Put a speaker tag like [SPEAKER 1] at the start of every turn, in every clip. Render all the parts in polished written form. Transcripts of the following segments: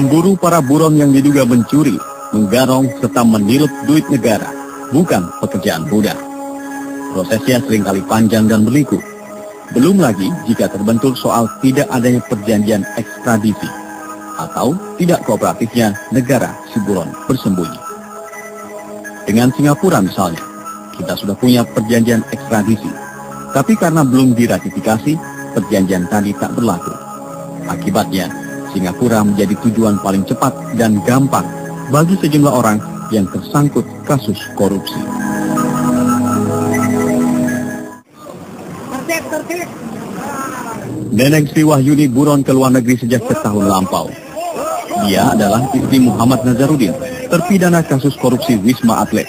[SPEAKER 1] Memburu para buron yang diduga mencuri, menggarong, serta menilup duit negara bukan pekerjaan mudah. Prosesnya seringkali panjang dan berliku. Belum lagi jika terbentur soal tidak adanya perjanjian ekstradisi atau tidak kooperatifnya negara si buron bersembunyi. Dengan Singapura misalnya, kita sudah punya perjanjian ekstradisi, tapi karena belum diratifikasi, perjanjian tadi tak berlaku. Akibatnya, Singapura menjadi tujuan paling cepat dan gampang bagi sejumlah orang yang tersangkut kasus korupsi. Neneng Sri Wahyuni buron ke luar negeri sejak setahun lampau. Dia adalah istri Muhammad Nazarudin, terpidana kasus korupsi Wisma Atlet.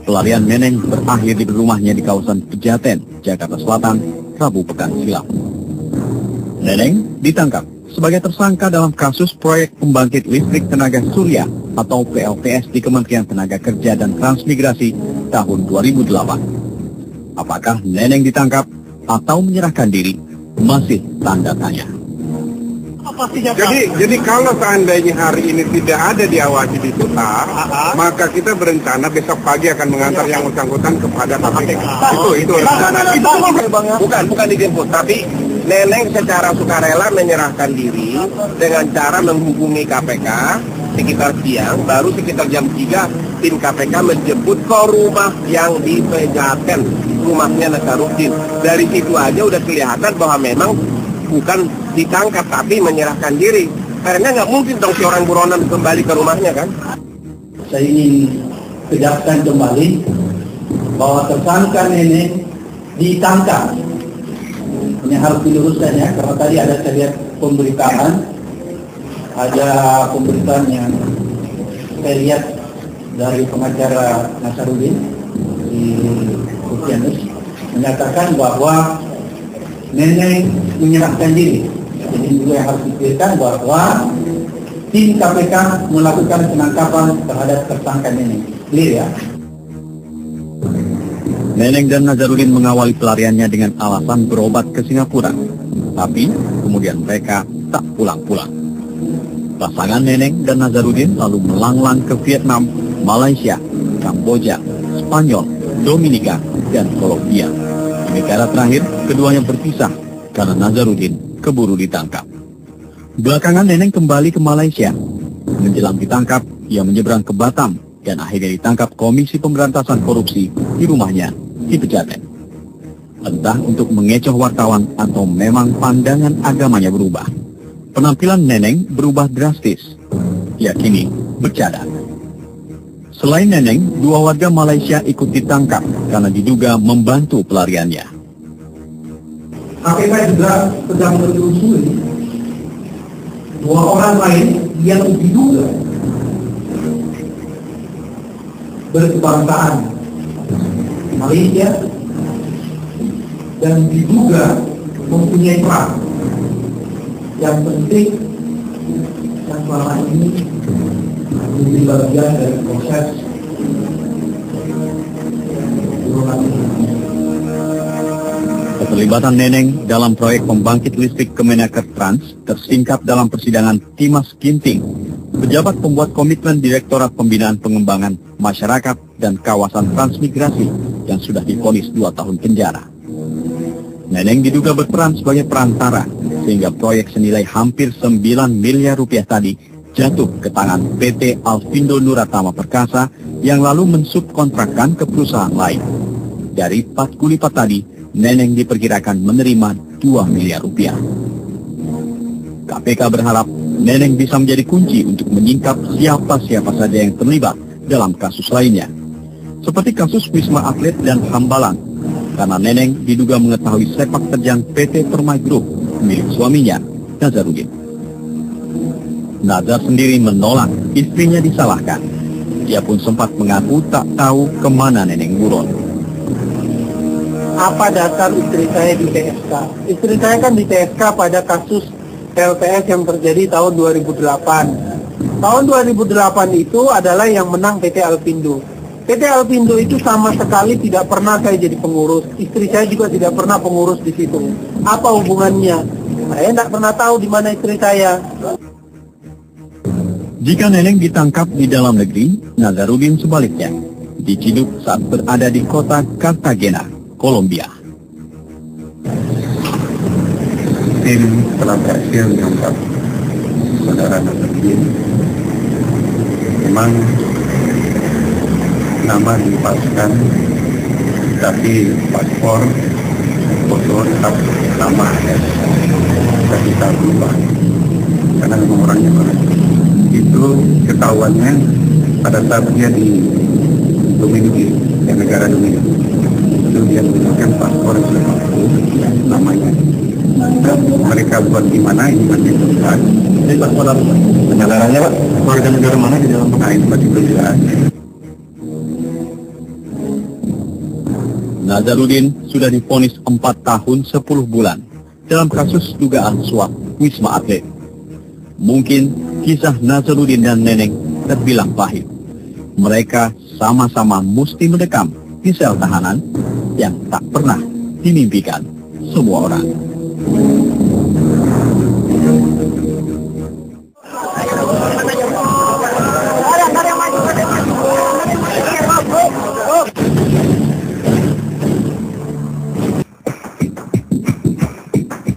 [SPEAKER 1] Pelarian Neneng berakhir di rumahnya di kawasan Pejaten, Jakarta Selatan, Rabu pekan silam. Neneng ditangkap sebagai tersangka dalam kasus proyek pembangkit listrik tenaga surya atau PLTS di Kementerian Tenaga Kerja dan Transmigrasi tahun 2008. Apakah Neneng ditangkap atau menyerahkan diri? Masih tanda tanya.
[SPEAKER 2] Jadi kalau seandainya hari ini tidak ada diawasi di Sutar, maka kita berencana besok pagi akan mengantar yang bersangkutan kepada KPK. Itu rencana.
[SPEAKER 3] Bukan dijemput, tapi Neneng secara sukarela menyerahkan diri dengan cara menghubungi KPK sekitar siang, baru sekitar jam 3 tim KPK menjemput ke rumah yang di Pejaten, rumahnya Nazarudin. Dari situ aja udah kelihatan bahwa memang bukan ditangkap tapi menyerahkan diri. Karena nggak mungkin dong si orang buronan kembali ke rumahnya kan.
[SPEAKER 4] Saya ingin tegaskan kembali bahwa tersangka Neneng ditangkap. Ini harus diluruskan ya, karena tadi ada saya lihat pemberitaan, ada pemberitaan yang saya lihat dari pengacara Nazarudin di Rupianus menyatakan bahwa Neneng menyerahkan diri. Jadi juga yang harus dipikirkan bahwa tim KPK melakukan penangkapan terhadap tersangka Neneng. Clear ya?
[SPEAKER 1] Neneng dan Nazarudin mengawali pelariannya dengan alasan berobat ke Singapura. Tapi kemudian mereka tak pulang-pulang. Pasangan Neneng dan Nazarudin lalu melanglang ke Vietnam, Malaysia, Kamboja, Spanyol, Dominika, dan Kolombia. Di negara terakhir, keduanya berpisah karena Nazarudin keburu ditangkap. Belakangan Neneng kembali ke Malaysia. Menjelang ditangkap, ia menyeberang ke Batam dan akhirnya ditangkap Komisi Pemberantasan Korupsi di rumahnya di Pejaten. Entah untuk mengecoh wartawan atau memang pandangan agamanya berubah, penampilan Neneng berubah drastis. Ia kini bercadar. Selain Neneng, 2 warga Malaysia ikut ditangkap karena diduga membantu pelariannya.
[SPEAKER 4] KPK juga sedang menelusuri 2 orang lain yang diduga berkebangsaan Malaysia dan diduga mempunyai peran yang penting yang selama ini menjadi bagian dari proses
[SPEAKER 1] Keterlibatan Neneng dalam proyek pembangkit listrik Kemenaker Trans tersingkap dalam persidangan Dimas Ginting, pejabat pembuat komitmen Direktorat Pembinaan Pengembangan Masyarakat dan Kawasan Transmigrasi yang sudah divonis 2 tahun penjara. Neneng diduga berperan sebagai perantara sehingga proyek senilai hampir 9 miliar rupiah tadi jatuh ke tangan PT Alfindo Nuratama Perkasa yang lalu mensubkontrakkan ke perusahaan lain. Dari 4 kuli lipat tadi, Neneng diperkirakan menerima 2 miliar rupiah. KPK berharap Neneng bisa menjadi kunci untuk menyingkap siapa-siapa saja yang terlibat dalam kasus lainnya, seperti kasus Wisma Atlet dan Hambalang, karena Neneng diduga mengetahui sepak terjang PT Permai Group milik suaminya, Nazarudin. Nazar sendiri menolak istrinya disalahkan. Ia pun sempat mengaku tak tahu kemana Neneng buron.
[SPEAKER 5] Apa dasar istri saya di TSK? Istri saya kan di TSK pada kasus PLTS yang terjadi tahun 2008. Tahun 2008 itu adalah yang menang PT Alfindo. PT Alfindo itu sama sekali tidak pernah saya jadi pengurus. Istri saya juga tidak pernah pengurus di situ. Apa hubungannya? Saya tidak pernah tahu di mana istri saya.
[SPEAKER 1] Jika Neneng ditangkap di dalam negeri, Nazarudin sebaliknya diciduk saat berada di kota Cartagena, Kolombia.
[SPEAKER 2] Tim telah berhasil menangkap saudara Nazarudin. Memang nama dipalsukan, tapi paspor, foto tetap sama ya. Tidak bisa berubah karena memang orangnya banget. Itu ketahuannya pada saat dia di Dominici, negara Dominici. Itu dia menunjukkan paspor yang sudah palsu, namanya. Dan mereka buat di mana ini masih belum jelas.
[SPEAKER 3] Ini paspor apa?
[SPEAKER 2] Penyadarannya Pak,
[SPEAKER 3] Warga negara mana di dalam?
[SPEAKER 2] nah itu masih belum jelas.
[SPEAKER 1] Nazarudin sudah divonis 4 tahun 10 bulan dalam kasus dugaan suap Wisma Atlet. Mungkin kisah Nazarudin dan Neneng terbilang pahit. Mereka sama-sama mesti mendekam di sel tahanan yang tak pernah dimimpikan semua orang.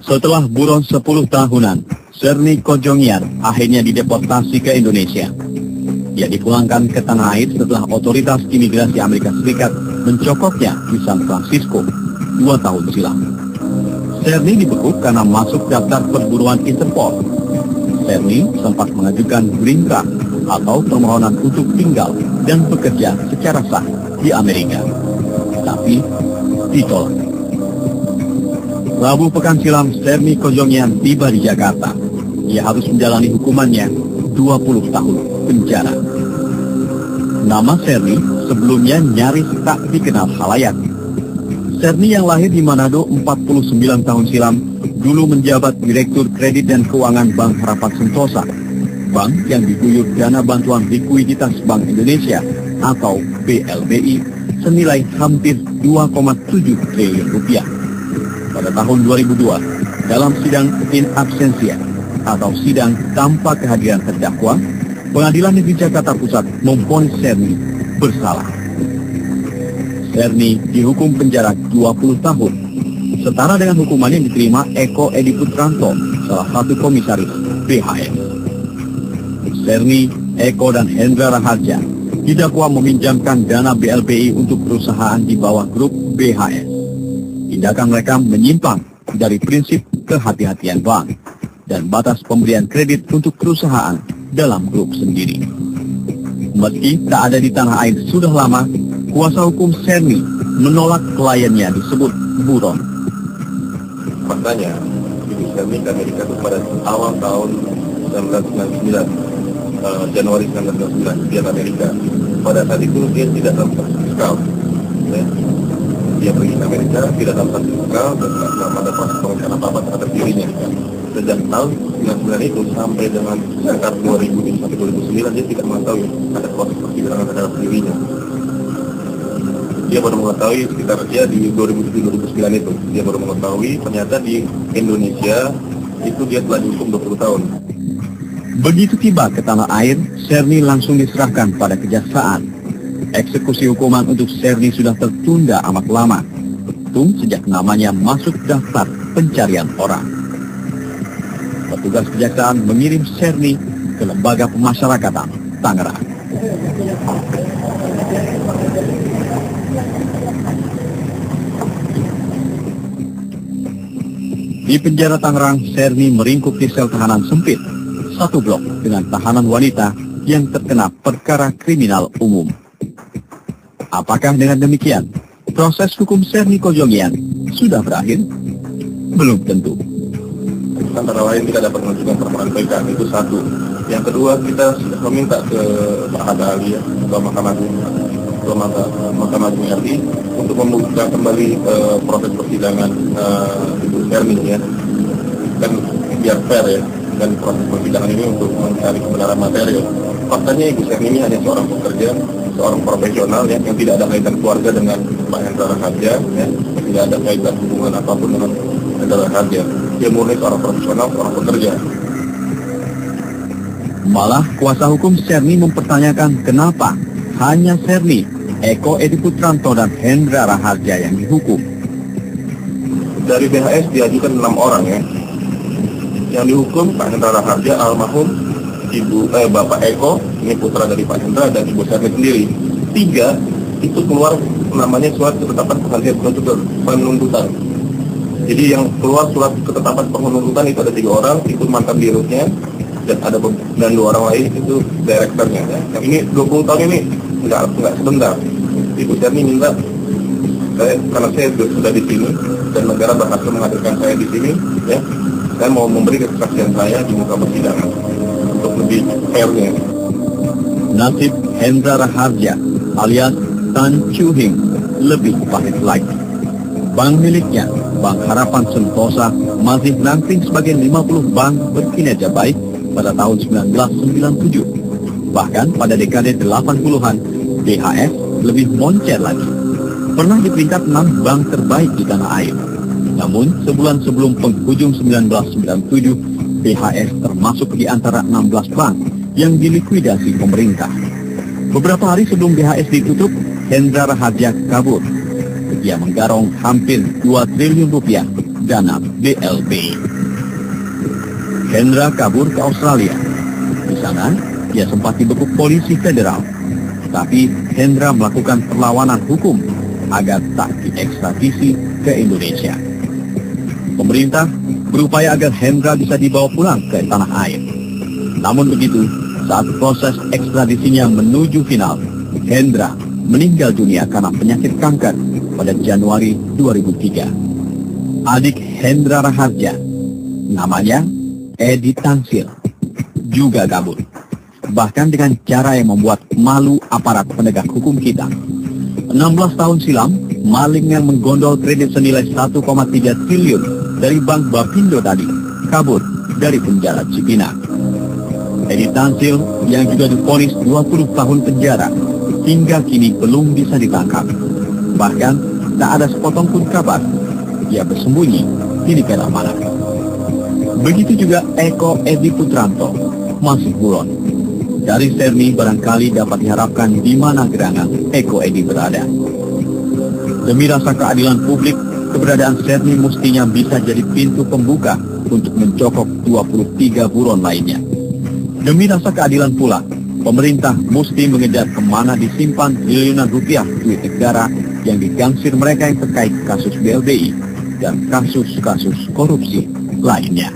[SPEAKER 1] Setelah buron 10 tahunan, Serni Kojongian akhirnya dideportasi ke Indonesia. Dia dipulangkan ke tanah air setelah otoritas imigrasi Amerika Serikat mencokoknya di San Francisco 2 tahun silam. Serni dibekuk karena masuk daftar perburuan Interpol. Serni sempat mengajukan green card atau permohonan untuk tinggal dan bekerja secara sah di Amerika, tapi ditolak. Rabu pekan silam, Serni Kojongian tiba di Jakarta. Ia harus menjalani hukumannya 20 tahun penjara. Nama Serni sebelumnya nyaris tak dikenal khalayak. Serni yang lahir di Manado 49 tahun silam, dulu menjabat Direktur Kredit dan Keuangan Bank Harapan Sentosa, bank yang diguyur dana bantuan likuiditas Bank Indonesia atau BLBI senilai hampir 2,7 triliun rupiah. Pada tahun 2002, dalam sidang in absentia atau sidang tanpa kehadiran terdakwa, Pengadilan Negeri Jakarta Pusat memvonis Serni bersalah. Serni dihukum penjara 20 tahun, setara dengan hukuman yang diterima Eko Edi Putranto, salah satu komisaris BHS. Serni, Eko, dan Hendra Raharja didakwa meminjamkan dana BLBI untuk perusahaan di bawah grup BHS. Tindakan mereka menyimpang dari prinsip kehati-hatian bank dan batas pemberian kredit untuk perusahaan dalam grup sendiri. Meski tak ada di tanah air sudah lama, kuasa hukum Serni menolak kliennya disebut buron.
[SPEAKER 3] Faktanya, Ibu Serni ke Amerika itu pada awal tahun 1999, Januari 1999, dia ke Amerika. Pada saat itu dia tidak dalam status fiskal. Ya. Dia pergi ke Amerika, tidak dalam status fiskal, dan tidak ada proses perencanaan apa-apa terhadap dirinya. Sejak tahun 1999 itu sampai dengan sekitar 2000 sampai 2009, dia tidak mengetahui ada proses persidangan terhadap dirinya. Dia baru mengetahui sekitar dia di 2007-2009 itu. Dia baru mengetahui ternyata di Indonesia itu dia telah dihukum 20 tahun.
[SPEAKER 1] Begitu tiba ke tanah air, Serni langsung diserahkan pada kejaksaan. Eksekusi hukuman untuk Serni sudah tertunda amat lama, hitung sejak namanya masuk daftar pencarian orang. Petugas kejaksaan mengirim Serni ke Lembaga Pemasyarakatan Tangerang. Di penjara Tangerang, Serni meringkuk di sel tahanan sempit, satu blok dengan tahanan wanita yang terkena perkara kriminal umum. Apakah dengan demikian, proses hukum Serni Kojongian sudah berakhir? Belum tentu.
[SPEAKER 3] Antara lain kita dapat mengajukan permohonan PK, itu satu. Yang kedua, kita sudah meminta ke Pak Hadali atau Mahkamah Agung RI untuk membuka kembali proses persidangan Ibu Serni ya, dan biar fair ya, dan proses persidangan ini untuk mencari kebenaran material. Faktanya Ibu Serni ini hanya seorang pekerja, seorang profesional ya, yang tidak ada kaitan keluarga dengan Pak Hendra Raharja ya, tidak ada kaitan hubungan apapun dengan Hendra Raharja. Dia murni seorang profesional, seorang pekerja.
[SPEAKER 1] Malah kuasa hukum Serni mempertanyakan kenapa hanya Serni, Eko Edi Putranto dan Hendra Raharja yang dihukum.
[SPEAKER 3] Dari BHS diajukan 6 orang ya. Yang dihukum Pak Hendra Raharja almarhum, Bapak Eko, ini putra dari Pak Hendra, dan Ibu Serni sendiri. 3 itu keluar namanya surat ketetapan penghentian penuntutan. Jadi yang keluar surat ketetapan penuntutan itu ada 3 orang, itu mantan dirutnya, dan 2 orang lain itu direkturnya. Ya. Yang ini 20 tahun ini nggak sebentar. Ibu Serni minta karena saya sudah di sini dan negara berhasil menghadirkan saya di sini, ya, saya mau memberi kesaksian saya di muka persidangan untuk lebih fairnya.
[SPEAKER 1] Nasib Hendra Raharja alias Tan Chu Hing lebih pahit lagi. Bank miliknya, Bank Harapan Sentosa, masih ranking sebagai 50 bank berkinerja baik pada tahun 1997. Bahkan pada dekade 80-an, BHS lebih moncer lagi. Pernah di peringkat 6 bank terbaik di tanah air. Namun, sebulan sebelum penghujung 1997, BHS termasuk di antara 16 bank yang dilikuidasi pemerintah. Beberapa hari sebelum BHS ditutup, Hendra Raharja kabur. Ia menggarong hampir 2 triliun rupiah dana BLBI. Hendra kabur ke Australia. Di sana, ia sempat dibekuk polisi federal. Tapi Hendra melakukan perlawanan hukum agar tak diekstradisi ke Indonesia. Pemerintah berupaya agar Hendra bisa dibawa pulang ke tanah air. Namun begitu, saat proses ekstradisinya menuju final, Hendra meninggal dunia karena penyakit kanker pada Januari 2003. Adik Hendra Raharja, namanya Edi Tansil, juga kabur. Bahkan dengan cara yang membuat malu aparat penegak hukum kita. 16 tahun silam, maling yang menggondol kredit senilai 1,3 triliun dari Bank Bapindo tadi kabur dari penjara Cipinang. Edi Tansil yang juga divonis 20 tahun penjara hingga kini belum bisa ditangkap. Bahkan tak ada sepotong pun kabar. Ia bersembunyi di daerah mana. Begitu juga Eko Edi Putranto masih buron. Dari Serni barangkali dapat diharapkan di mana gerangan Eko Edi berada. Demi rasa keadilan publik, keberadaan Serni mestinya bisa jadi pintu pembuka untuk mencokok 23 buron lainnya. Demi rasa keadilan pula, pemerintah mesti mengejar kemana disimpan triliunan rupiah duit negara yang digangsir mereka yang terkait kasus BLBI dan kasus-kasus korupsi lainnya.